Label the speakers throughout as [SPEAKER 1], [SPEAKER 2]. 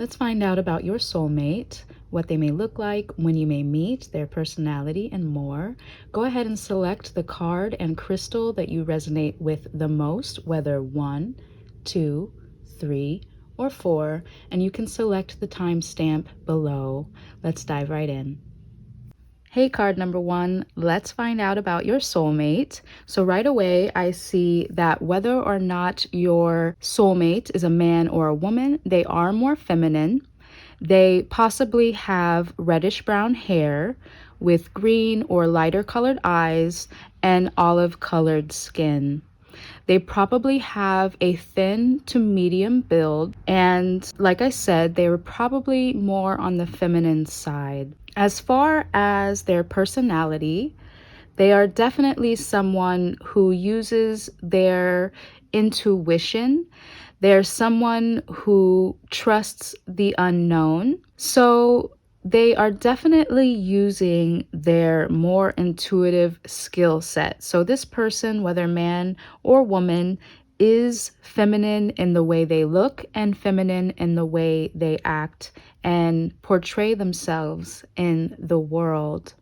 [SPEAKER 1] Let's find out about your soulmate, what they may look like, when you may meet, their personality, and more. Go ahead and select the card and crystal that you resonate with the most, whether 1, 2, 3, or 4, and you can select the timestamp below. Let's dive right in. Hey, card number 1, let's find out about your soulmate. So right away, I see that whether or not your soulmate is a man or a woman, they are more feminine. They possibly have reddish brown hair with green or lighter colored eyes and olive colored skin. They probably have a thin to medium build, and like I said, they were probably more on the feminine side. As far as their personality, they are definitely someone who uses their intuition. They're someone who trusts the unknown. So they are definitely using their more intuitive skill set. So this person, whether man or woman, is feminine in the way they look and feminine in the way they act and portray themselves in the world.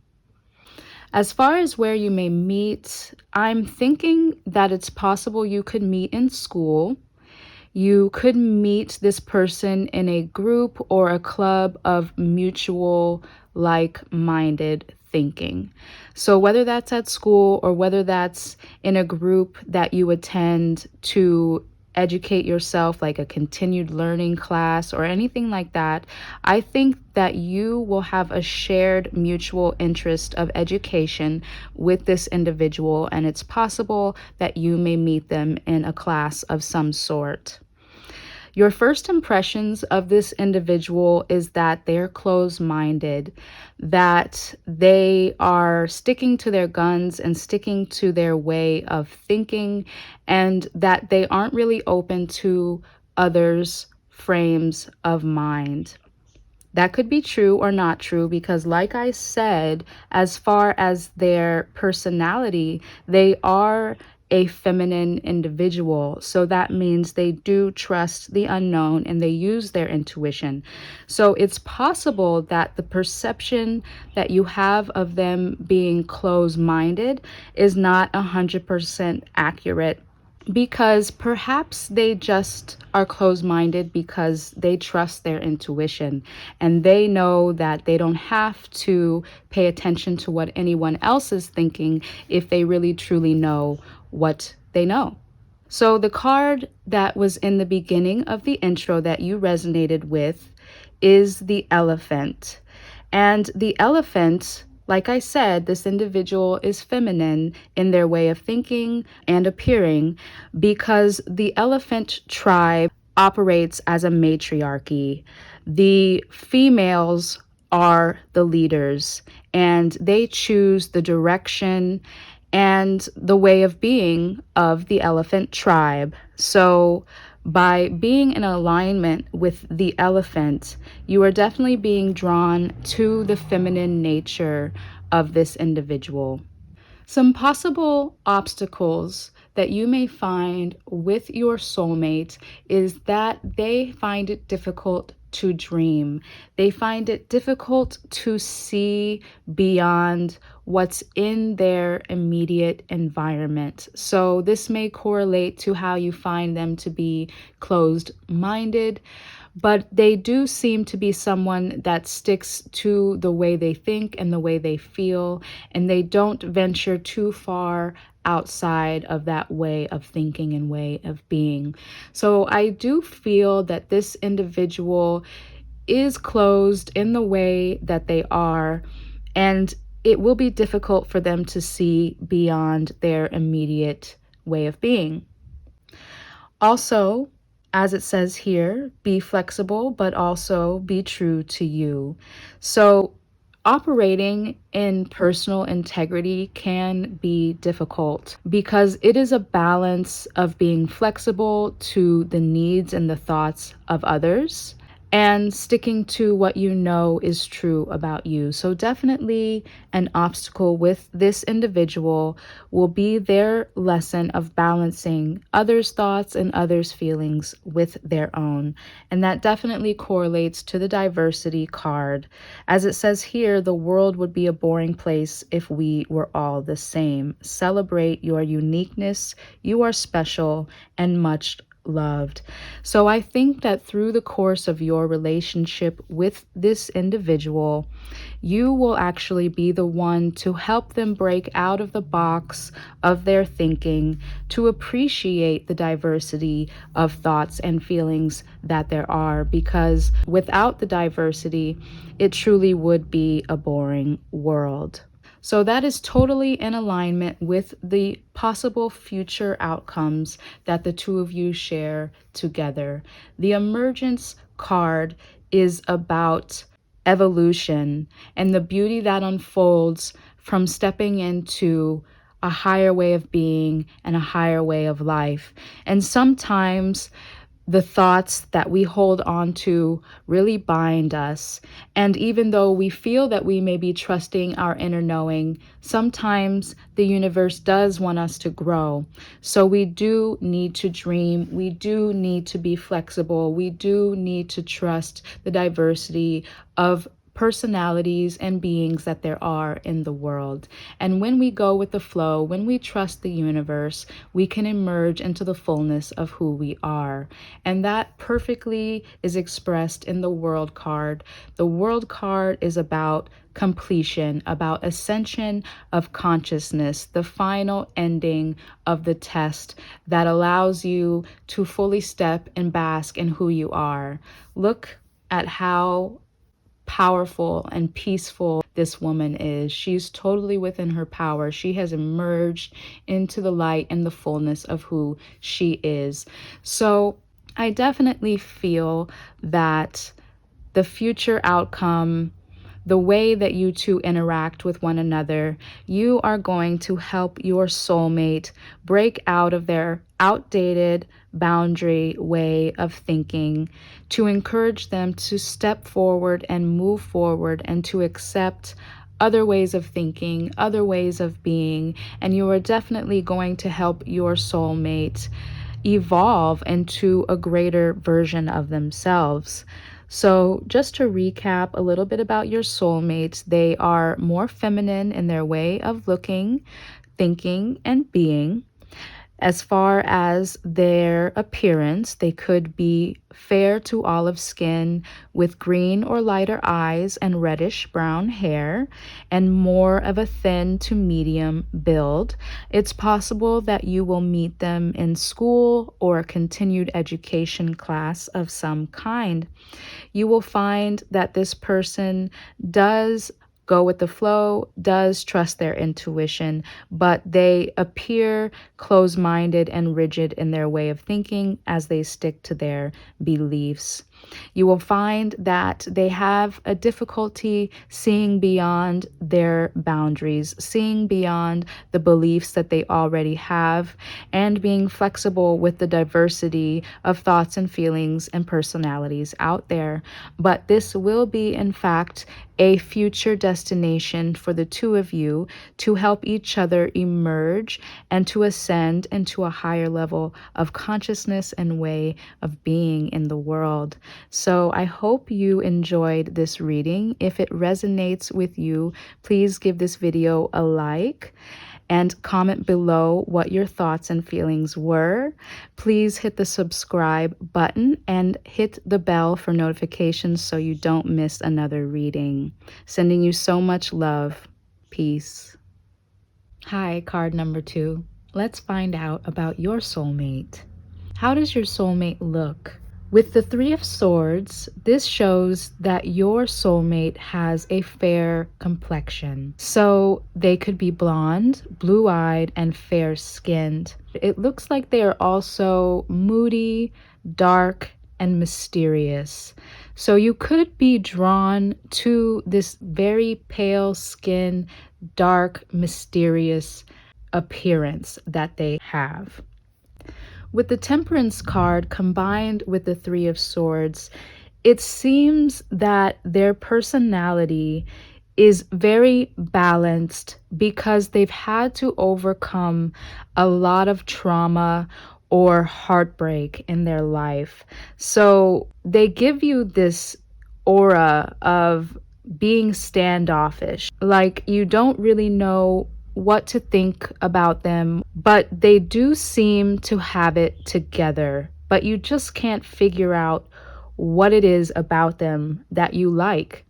[SPEAKER 1] As far as where you may meet, I'm thinking that it's possible you could meet in school. You could meet this person in a group or a club of mutual like-minded thinking. So whether that's at school or whether that's in a group that you attend to educate yourself, like a continued learning class or anything like that, I think that you will have a shared mutual interest of education with this individual, and it's possible that you may meet them in a class of some sort. Your first impressions of this individual is that they're closed-minded, that they are sticking to their guns and sticking to their way of thinking, and that they aren't really open to others' frames of mind. That could be true or not true because, like I said, as far as their personality, they are a feminine individual. So that means they do trust the unknown and they use their intuition. So it's possible that the perception that you have of them being closed-minded is not 100% accurate, because perhaps they just are closed-minded because they trust their intuition and they know that they don't have to pay attention to what anyone else is thinking if they really truly know what they know. So the card that was in the beginning of the intro that you resonated with is the elephant. And the elephant, like I said, this individual is feminine in their way of thinking and appearing because the elephant tribe operates as a matriarchy. The females are the leaders and they choose the direction and the way of being of the elephant tribe. So by being in alignment with the elephant, you are definitely being drawn to the feminine nature of this individual. Some possible obstacles that you may find with your soulmate is that they find it difficult to dream. They find it difficult to see beyond what's in their immediate environment. So this may correlate to how you find them to be closed-minded, but they do seem to be someone that sticks to the way they think and the way they feel, and they don't venture too far outside of that way of thinking and way of being. So I do feel that this individual is closed in the way that they are, and it will be difficult for them to see beyond their immediate way of being. Also, as it says here, be flexible, but also be true to you. So operating in personal integrity can be difficult because it is a balance of being flexible to the needs and the thoughts of others, and sticking to what you know is true about you. So, definitely an obstacle with this individual will be their lesson of balancing others' thoughts and others' feelings with their own. And that definitely correlates to the diversity card. As it says here, the world would be a boring place if we were all the same. Celebrate your uniqueness. You are special and much loved. So I think that through the course of your relationship with this individual, you will actually be the one to help them break out of the box of their thinking, to appreciate the diversity of thoughts and feelings that there are, because without the diversity, it truly would be a boring world. So that is totally in alignment with the possible future outcomes that the two of you share together. The emergence card is about evolution and the beauty that unfolds from stepping into a higher way of being and a higher way of life. And sometimes the thoughts that we hold on to really bind us. And even though we feel that we may be trusting our inner knowing, sometimes the universe does want us to grow. So we do need to dream. We do need to be flexible. We do need to trust the diversity of personalities and beings that there are in the world. And when we go with the flow, when we trust the universe, we can emerge into the fullness of who we are. And that perfectly is expressed in the world card. The world card is about completion, about ascension of consciousness, the final ending of the test that allows you to fully step and bask in who you are. Look at how powerful and peaceful this woman is. She's totally within her power. She has emerged into the light and the fullness of who she is. So I definitely feel that the future outcome, the way that you two interact with one another, you are going to help your soulmate break out of their outdated boundary way of thinking, to encourage them to step forward and move forward and to accept other ways of thinking, other ways of being. And you are definitely going to help your soulmate evolve into a greater version of themselves. So, just to recap a little bit about your soulmates, they are more feminine in their way of looking, thinking, and being. As far as their appearance, they could be fair to olive skin with green or lighter eyes and reddish brown hair, and more of a thin to medium build. It's possible that you will meet them in school or a continued education class of some kind. You will find that this person does go with the flow, does trust their intuition, but they appear closed minded and rigid in their way of thinking as they stick to their beliefs. You will find that they have a difficulty seeing beyond their boundaries, seeing beyond the beliefs that they already have, and being flexible with the diversity of thoughts and feelings and personalities out there. But this will be, in fact, a future destination for the two of you to help each other emerge and to ascend into a higher level of consciousness and way of being in the world. So I hope you enjoyed this reading. If it resonates with you, please give this video a like and comment below what your thoughts and feelings were. Please hit the subscribe button and hit the bell for notifications so you don't miss another reading. Sending you so much love. Peace. Hi, card number 2. Let's find out about your soulmate. How does your soulmate look? With the Three of Swords, this shows that your soulmate has a fair complexion. So they could be blonde, blue-eyed, and fair-skinned. It looks like they are also moody, dark, and mysterious. So you could be drawn to this very pale skin, dark, mysterious appearance that they have. With the Temperance card combined with the Three of Swords, It seems that their personality is very balanced because they've had to overcome a lot of trauma or heartbreak in their life. So they give you this aura of being standoffish, like you don't really know what to think about them, but they do seem to have it together, but you just can't figure out what it is about them that you like.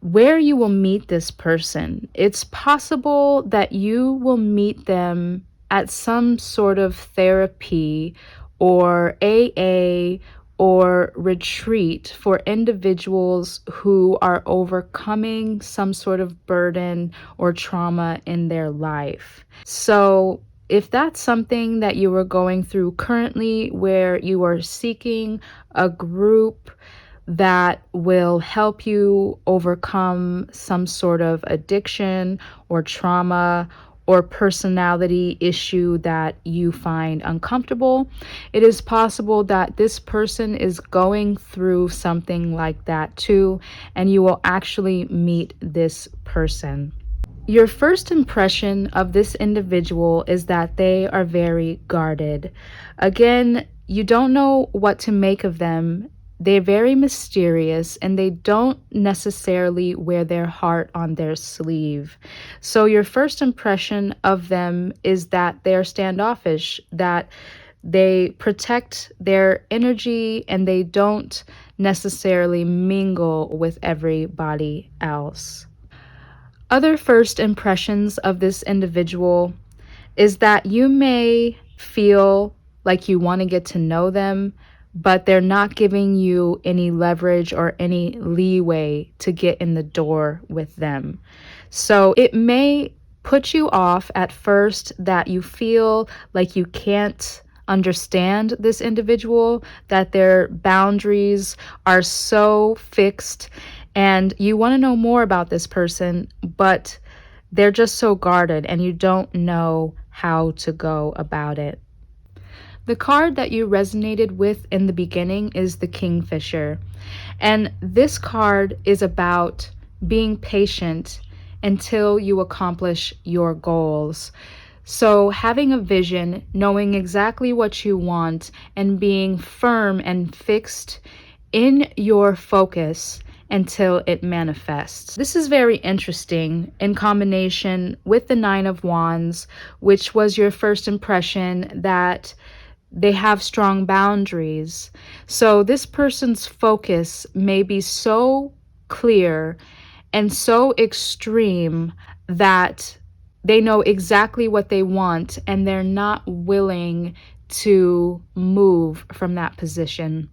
[SPEAKER 1] Where you will meet this person, it's possible that you will meet them at some sort of therapy or AA or retreat for individuals who are overcoming some sort of burden or trauma in their life. So, if that's something that you are going through currently, where you are seeking a group that will help you overcome some sort of addiction or trauma or personality issue that you find uncomfortable, it is possible that this person is going through something like that too, and you will actually meet this person. Your first impression of this individual is that they are very guarded. Again, you don't know what to make of them. They're very mysterious and they don't necessarily wear their heart on their sleeve. So, your first impression of them is that they're standoffish, that they protect their energy and they don't necessarily mingle with everybody else. Other first impressions of this individual is that you may feel like you want to get to know them, but they're not giving you any leverage or any leeway to get in the door with them. So it may put you off at first that you feel like you can't understand this individual, that their boundaries are so fixed, and you want to know more about this person, but they're just so guarded and you don't know how to go about it. The card that you resonated with in the beginning is the Kingfisher. And this card is about being patient until you accomplish your goals. So, having a vision, knowing exactly what you want, and being firm and fixed in your focus until it manifests. This is very interesting in combination with the Nine of Wands, which was your first impression that they have strong boundaries. So this person's focus may be so clear and so extreme that they know exactly what they want and they're not willing to move from that position.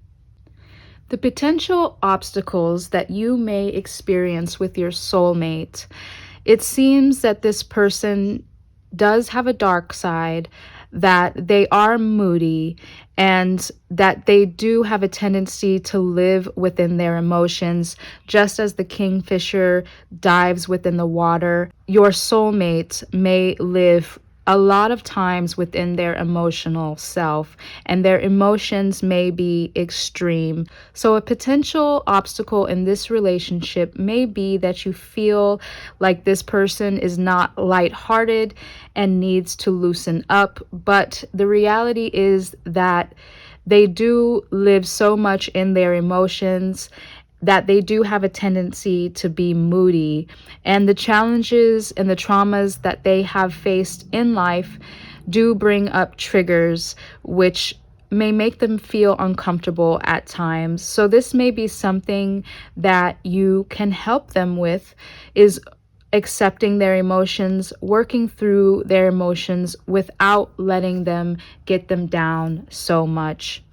[SPEAKER 1] The potential obstacles that you may experience with your soulmate, it seems that this person does have a dark side, that they are moody, and that they do have a tendency to live within their emotions, just as the kingfisher dives within the water. Your soulmate may live a lot of times within their emotional self, and their emotions may be extreme. So, a potential obstacle in this relationship may be that you feel like this person is not lighthearted and needs to loosen up. But the reality is that they do live so much in their emotions that they do have a tendency to be moody, and the challenges and the traumas that they have faced in life do bring up triggers which may make them feel uncomfortable at times. So this may be something that you can help them with, is accepting their emotions, working through their emotions without letting them get them down so much.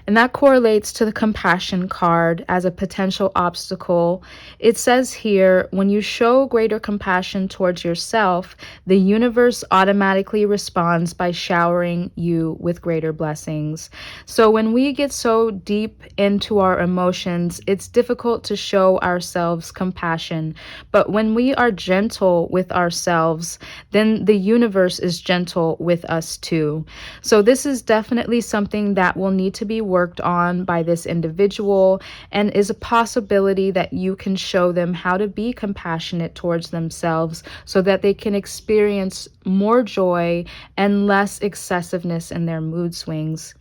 [SPEAKER 1] And that correlates to the compassion card as a potential obstacle. It says here, when you show greater compassion towards yourself, the universe automatically responds by showering you with greater blessings. So when we get so deep into our emotions, it's difficult to show ourselves compassion. But when we are gentle with ourselves, then the universe is gentle with us too. So this is definitely something that will need to be worked worked on by this individual and is a possibility that you can show them how to be compassionate towards themselves so that they can experience more joy and less excessiveness in their mood swings.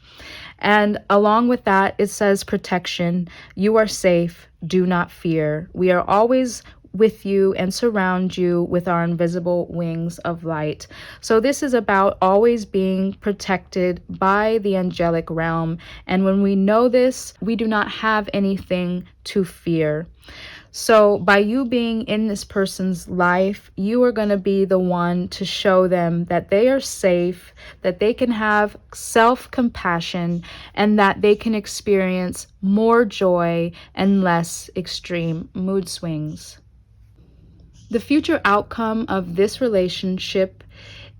[SPEAKER 1] And along with that, it says protection. You are safe. Do not fear. We are always with you and surround you with our invisible wings of light. So this is about always being protected by the angelic realm. And when we know this, we do not have anything to fear. So by you being in this person's life, you are going to be the one to show them that they are safe, that they can have self-compassion, and that they can experience more joy and less extreme mood swings. The future outcome of this relationship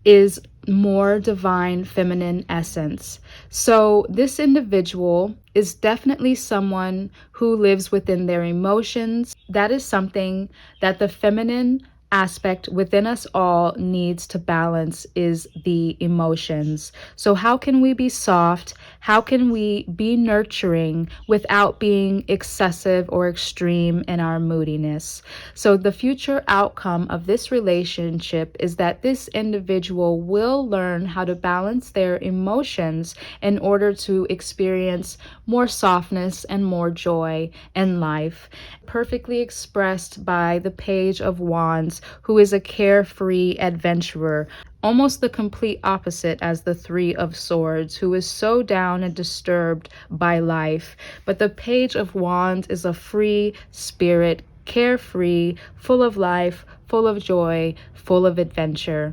[SPEAKER 1] is more divine feminine essence. So this individual is definitely someone who lives within their emotions. That is something that the feminine aspect within us all needs to balance, is the emotions. So how can we be soft? How can we be nurturing without being excessive or extreme in our moodiness? So the future outcome of this relationship is that this individual will learn how to balance their emotions in order to experience more softness and more joy in life, perfectly expressed by the Page of Wands, who is a carefree adventurer, almost the complete opposite as the Three of Swords, who is so down and disturbed by life. But the Page of Wands is a free spirit, carefree, full of life, full of joy, full of adventure.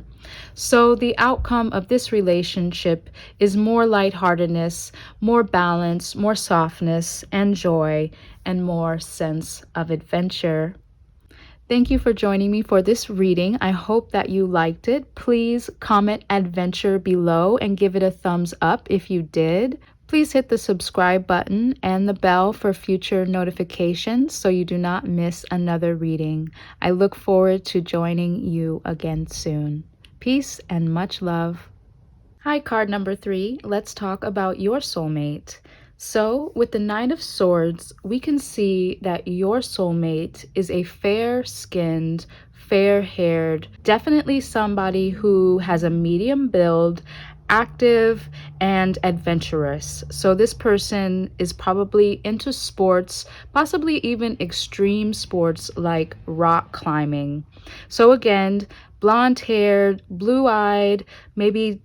[SPEAKER 1] So the outcome of this relationship is more lightheartedness, more balance, more softness and joy, and more sense of adventure. Thank you for joining me for this reading. I hope that you liked it. Please comment adventure below and give it a thumbs up if you did. Please hit the subscribe button and the bell for future notifications so you do not miss another reading. I look forward to joining you again soon. Peace and much love. Hi, card number 3. Let's talk about your soulmate. So with the Nine of Swords, we can see that your soulmate is a fair-skinned, fair-haired, definitely somebody who has a medium build, active and adventurous. So this person is probably into sports, possibly even extreme sports like rock climbing. So again, blonde-haired, blue-eyed, maybe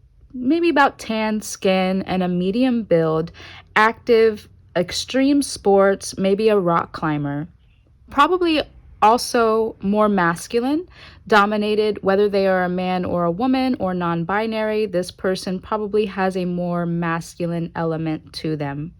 [SPEAKER 1] about tan skin and a medium build, active, extreme sports, maybe a rock climber. Probably also more masculine, dominated, whether they are a man or a woman or non-binary. This person probably has a more masculine element to them.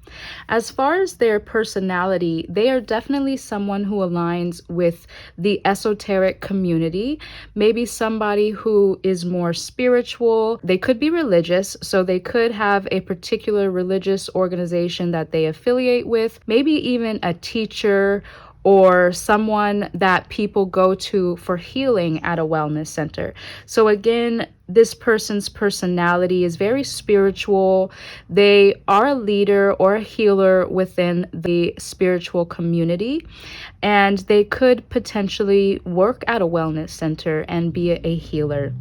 [SPEAKER 1] As far as their personality, they are definitely someone who aligns with the esoteric community, maybe somebody who is more spiritual. They could be religious, so they could have a particular religious organization that they affiliate with, maybe even a teacher or someone that people go to for healing at a wellness center. So again, this person's personality is very spiritual. They are a leader or a healer within the spiritual community, and they could potentially work at a wellness center and be a healer.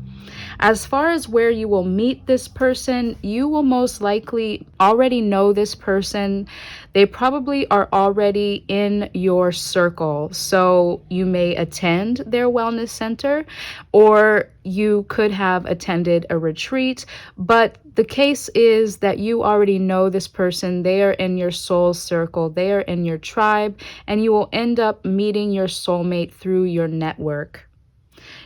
[SPEAKER 1] As far as where you will meet this person, you will most likely already know this person. They probably are already in your circle. So you may attend their wellness center, or you could have attended a retreat. But the case is that you already know this person. They are in your soul circle. They are in your tribe, and you will end up meeting your soulmate through your network.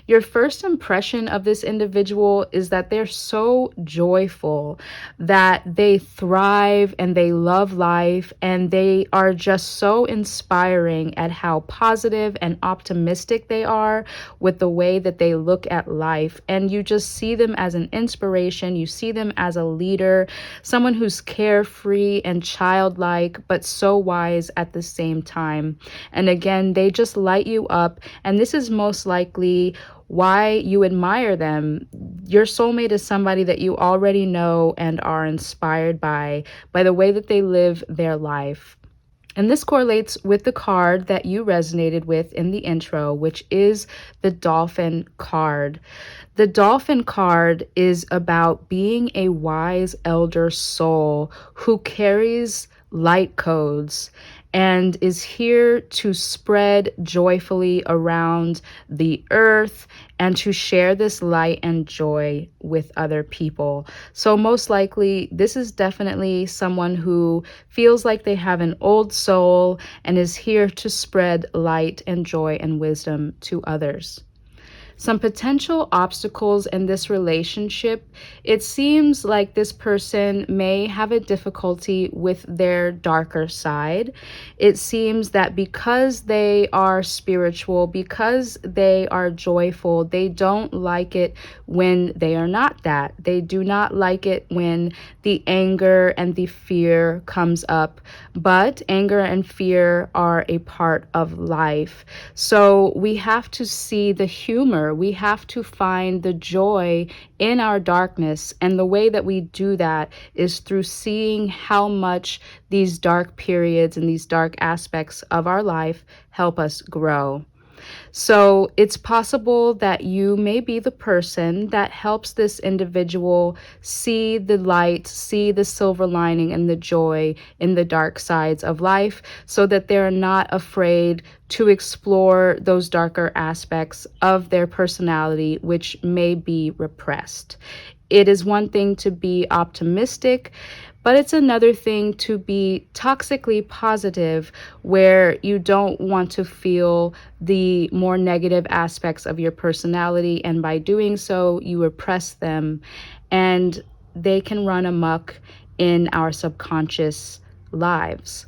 [SPEAKER 1] Your first impression of this individual is that they're so joyful, that they thrive and they love life, and they are just so inspiring at how positive and optimistic they are with the way that they look at life. And you just see them as an inspiration. You see them as a leader, someone who's carefree and childlike, but so wise at the same time. And again, they just light you up. And this is most likely why you admire them. Your soulmate is somebody that you already know and are inspired by the way that they live their life. And this correlates with the card that you resonated with in the intro, which is the Dolphin card. The Dolphin card is about being a wise elder soul who carries light codes and is here to spread joyfully around the earth and to share this light and joy with other people. So most likely, this is definitely someone who feels like they have an old soul and is here to spread light and joy and wisdom to others. Some potential obstacles in this relationship: it seems like this person may have a difficulty with their darker side. It seems that because they are spiritual, because they are joyful, they don't like it when they are not that. They do not like it when the anger and the fear comes up. But anger and fear are a part of life. So we have to see the humor. We have to find the joy in our darkness. And the way that we do that is through seeing how much these dark periods and these dark aspects of our life help us grow. So it's possible that you may be the person that helps this individual see the light, see the silver lining and the joy in the dark sides of life, so that they're not afraid to explore those darker aspects of their personality, which may be repressed. It is one thing to be optimistic, but it's another thing to be toxically positive, where you don't want to feel the more negative aspects of your personality. And by doing so, you repress them and they can run amok in our subconscious lives.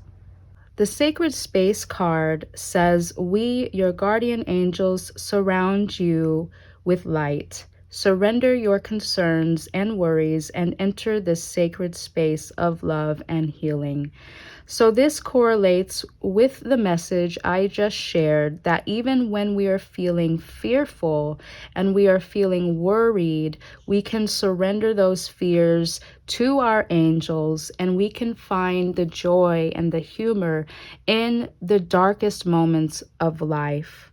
[SPEAKER 1] The Sacred Space card says, "We, your guardian angels, surround you with light. Surrender your concerns and worries and enter this sacred space of love and healing." So this correlates with the message I just shared, that even when we are feeling fearful and we are feeling worried, we can surrender those fears to our angels and we can find the joy and the humor in the darkest moments of life.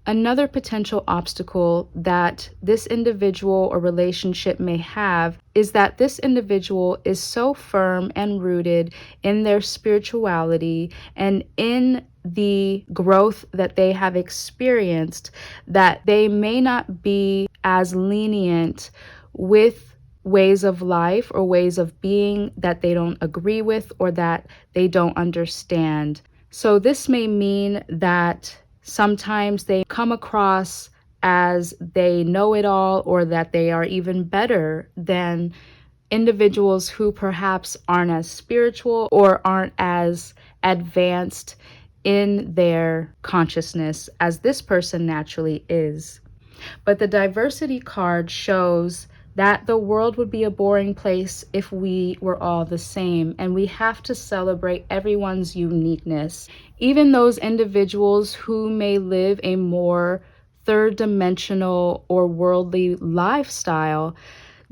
[SPEAKER 1] Another potential obstacle that this individual or relationship may have is that this individual is so firm and rooted in their spirituality and in the growth that they have experienced that they may not be as lenient with ways of life or ways of being that they don't agree with or that they don't understand. So this may mean that sometimes they come across as they know it all, or that they are even better than individuals who perhaps aren't as spiritual or aren't as advanced in their consciousness as this person naturally is. But the diversity card shows that the world would be a boring place if we were all the same, and we have to celebrate everyone's uniqueness. Even those individuals who may live a more third dimensional or worldly lifestyle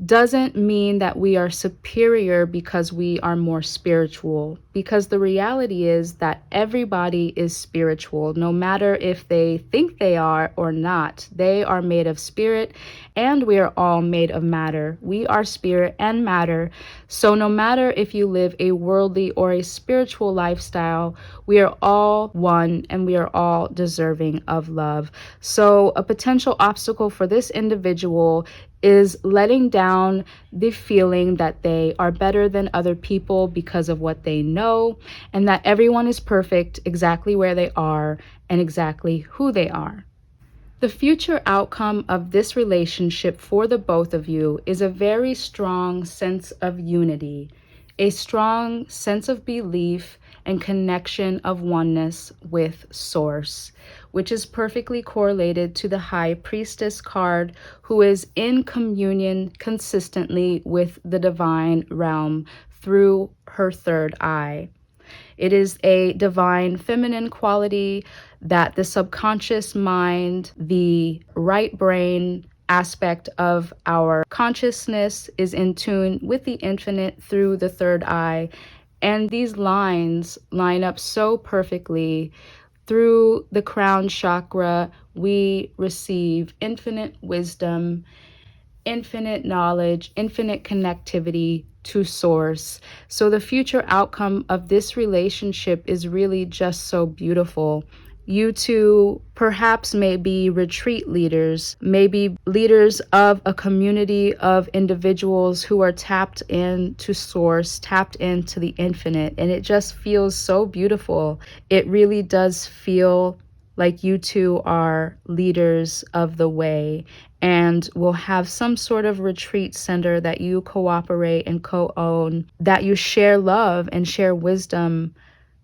[SPEAKER 1] doesn't mean that we are superior because we are more spiritual, because the reality is that everybody is spiritual, no matter if they think they are or not. They are made of spirit, and we are all made of matter. We are spirit and matter. So no matter if you live a worldly or a spiritual lifestyle, we are all one and we are all deserving of love. So a potential obstacle for this individual is letting down the feeling that they are better than other people because of what they know, and that everyone is perfect exactly where they are and exactly who they are. The future outcome of this relationship for the both of you is a very strong sense of unity, a strong sense of belief and connection of oneness with Source, which is perfectly correlated to the High Priestess card, who is in communion consistently with the divine realm through her third eye. It is a divine feminine quality that the subconscious mind, the right brain aspect of our consciousness is in tune with the infinite through the third eye. And these lines line up so perfectly. Through the crown chakra, we receive infinite wisdom, infinite knowledge, infinite connectivity to source. So the future outcome of this relationship is really just so beautiful. You two perhaps may be retreat leaders, maybe leaders of a community of individuals who are tapped into source, tapped into the infinite, and it just feels so beautiful. It really does feel like you two are leaders of the way and will have some sort of retreat center that you cooperate and co-own, that you share love and share wisdom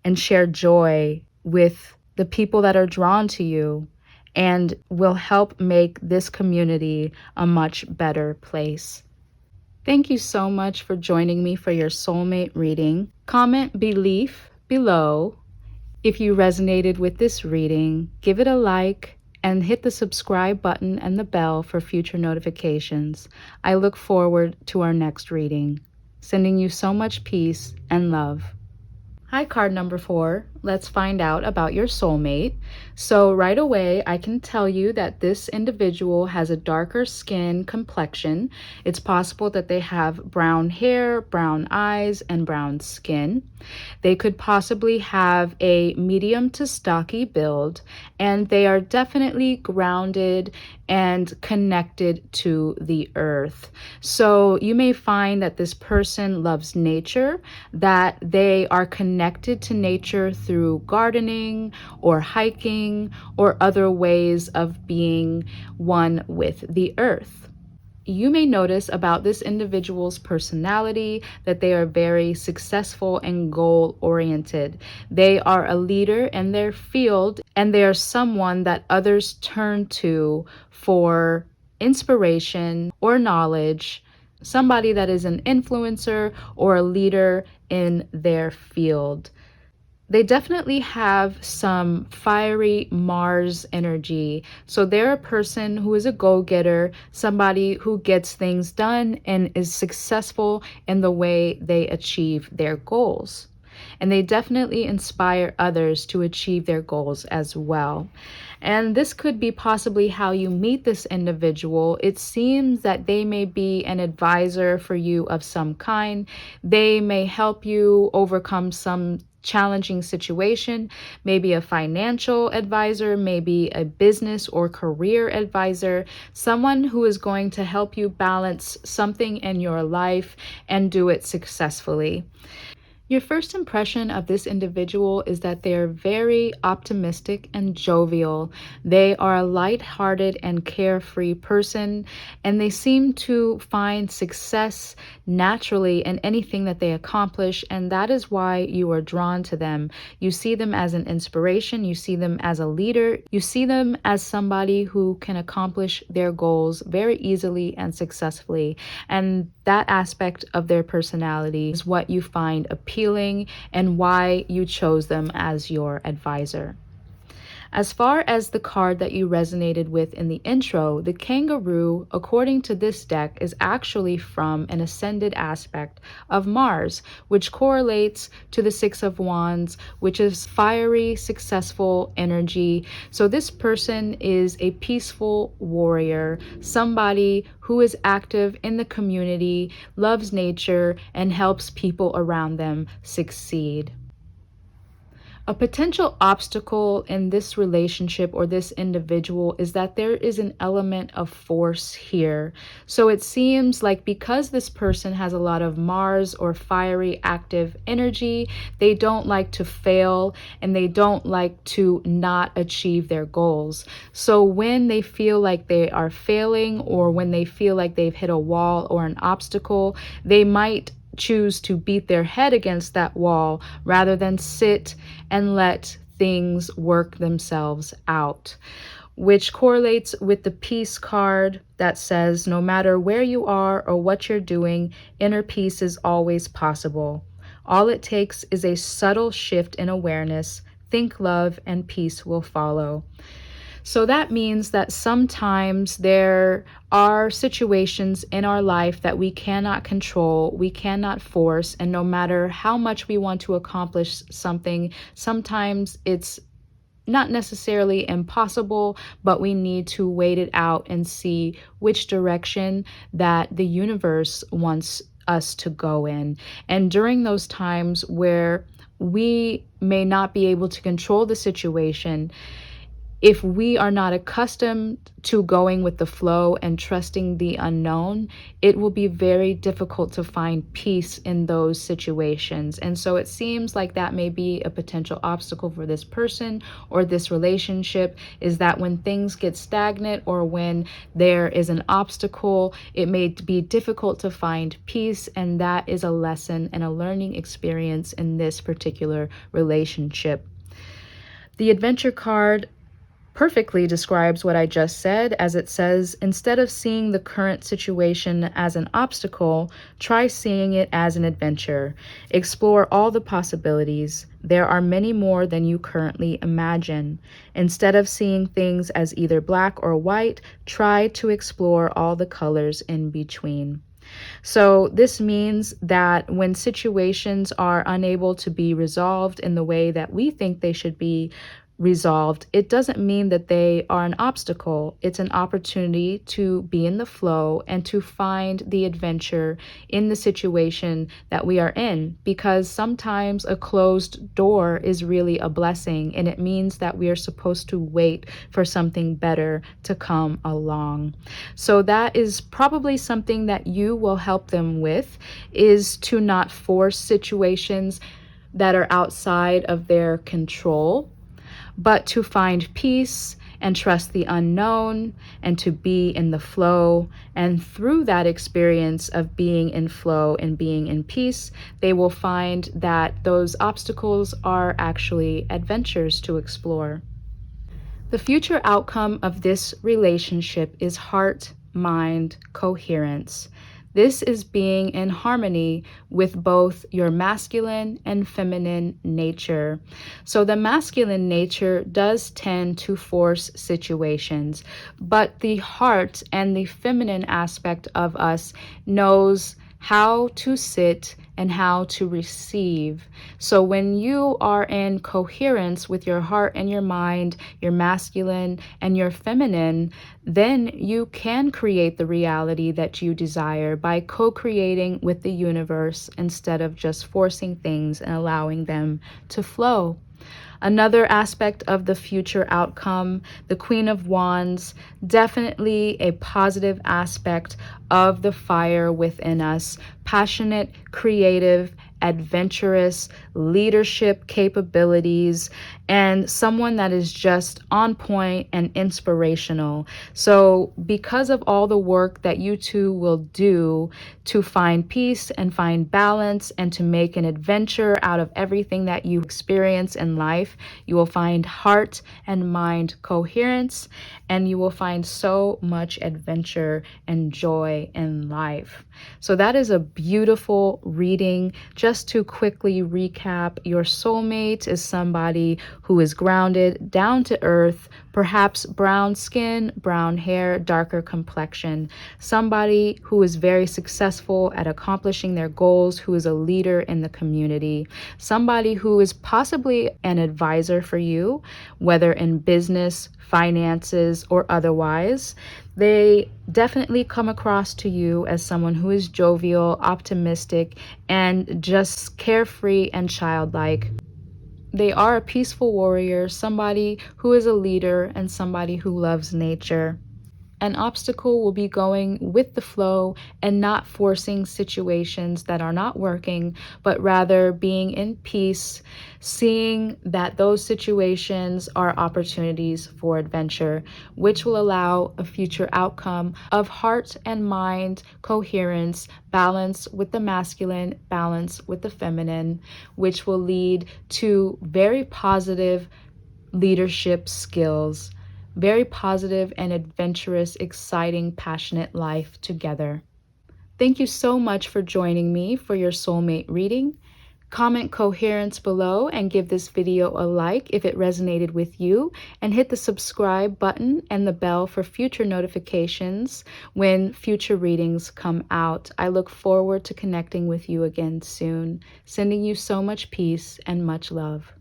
[SPEAKER 1] and share joy with the people that are drawn to you, and will help make this community a much better place. Thank you so much for joining me for your soulmate reading. Comment belief below. If you resonated with this reading, give it a like and hit the subscribe button and the bell for future notifications. I look forward to our next reading. Sending you so much peace and love. Hi, card number 4. Let's find out about your soulmate. So right away, I can tell you that this individual has a darker skin complexion. It's possible that they have brown hair, brown eyes, and brown skin. They could possibly have a medium to stocky build, and they are definitely grounded and connected to the earth. So you may find that this person loves nature, that they are connected to nature through gardening or hiking or other ways of being one with the earth. You may notice about this individual's personality that they are very successful and goal-oriented. They are a leader in their field, and they are someone that others turn to for inspiration or knowledge, somebody that is an influencer or a leader in their field. They definitely have some fiery Mars energy. So they're a person who is a go-getter, somebody who gets things done and is successful in the way they achieve their goals. And they definitely inspire others to achieve their goals as well. And this could be possibly how you meet this individual. It seems that they may be an advisor for you of some kind. They may help you overcome some challenging situation, maybe a financial advisor, maybe a business or career advisor, someone who is going to help you balance something in your life and do it successfully. Your first impression of this individual is that they are very optimistic and jovial. They are a light-hearted and carefree person, and they seem to find success naturally in anything that they accomplish, and that is why you are drawn to them. You see them as an inspiration, you see them as a leader, you see them as somebody who can accomplish their goals very easily and successfully, and that aspect of their personality is what you find appealing and why you chose them as your advisor. As far as the card that you resonated with in the intro, the kangaroo, according to this deck, is actually from an ascended aspect of Mars, which correlates to the Six of Wands, which is fiery, successful energy. So this person is a peaceful warrior, somebody who is active in the community, loves nature, and helps people around them succeed. A potential obstacle in this relationship or this individual is that there is an element of force here. So it seems like because this person has a lot of Mars or fiery active energy, they don't like to fail and they don't like to not achieve their goals. So when they feel like they are failing or when they feel like they've hit a wall or an obstacle, they might choose to beat their head against that wall rather than sit and let things work themselves out, which correlates with the peace card that says no matter where you are or what you're doing, inner peace is always possible. All it takes is a subtle shift in awareness. Think love and peace will follow. So that means that sometimes there are situations in our life that we cannot control, we cannot force, and no matter how much we want to accomplish something, sometimes it's not necessarily impossible, but we need to wait it out and see which direction that the universe wants us to go in. And during those times where we may not be able to control the situation, if we are not accustomed to going with the flow and trusting the unknown, it will be very difficult to find peace in those situations. And so it seems like that may be a potential obstacle for this person or this relationship, is that when things get stagnant or when there is an obstacle, it may be difficult to find peace. And that is a lesson and a learning experience in this particular relationship. The adventure card perfectly describes what I just said, as it says, instead of seeing the current situation as an obstacle, try seeing it as an adventure. Explore all the possibilities. There are many more than you currently imagine. Instead of seeing things as either black or white, try to explore all the colors in between. So this means that when situations are unable to be resolved in the way that we think they should be resolved, it doesn't mean that they are an obstacle. It's an opportunity to be in the flow and to find the adventure in the situation that we are in, because sometimes a closed door is really a blessing, and it means that we are supposed to wait for something better to come along. So that is probably something that you will help them with, is to not force situations that are outside of their control, but to find peace and trust the unknown and to be in the flow. And through that experience of being in flow and being in peace, they will find that those obstacles are actually adventures to explore. The future outcome of this relationship is heart-mind coherence. This is being in harmony with both your masculine and feminine nature. So the masculine nature does tend to force situations, but the heart and the feminine aspect of us knows how to sit and how to receive. So when you are in coherence with your heart and your mind, your masculine and your feminine, then you can create the reality that you desire by co-creating with the universe instead of just forcing things and allowing them to flow. Another aspect of the future outcome, the Queen of Wands, definitely a positive aspect of the fire within us. Passionate, creative, adventurous, leadership capabilities, and someone that is just on point and inspirational. So because of all the work that you two will do to find peace and find balance and to make an adventure out of everything that you experience in life, you will find heart and mind coherence, and you will find so much adventure and joy in life. So that is a beautiful reading. Just to quickly recap, your soulmate is somebody who is grounded, down to earth, perhaps brown skin, brown hair, darker complexion. Somebody who is very successful at accomplishing their goals, who is a leader in the community. Somebody who is possibly an advisor for you, whether in business, finances, or otherwise. They definitely come across to you as someone who is jovial, optimistic, and just carefree and childlike. They are a peaceful warrior, somebody who is a leader, and somebody who loves nature. An obstacle will be going with the flow and not forcing situations that are not working, but rather being in peace, seeing that those situations are opportunities for adventure, which will allow a future outcome of heart and mind coherence, balance with the masculine, balance with the feminine, which will lead to very positive leadership skills, very positive and adventurous, exciting, passionate life together. Thank you so much for joining me for your soulmate reading. Comment coherence below and give this video a like if it resonated with you, and hit the subscribe button and the bell for future notifications when future readings come out. I look forward to connecting with you again soon. Sending you so much peace and much love.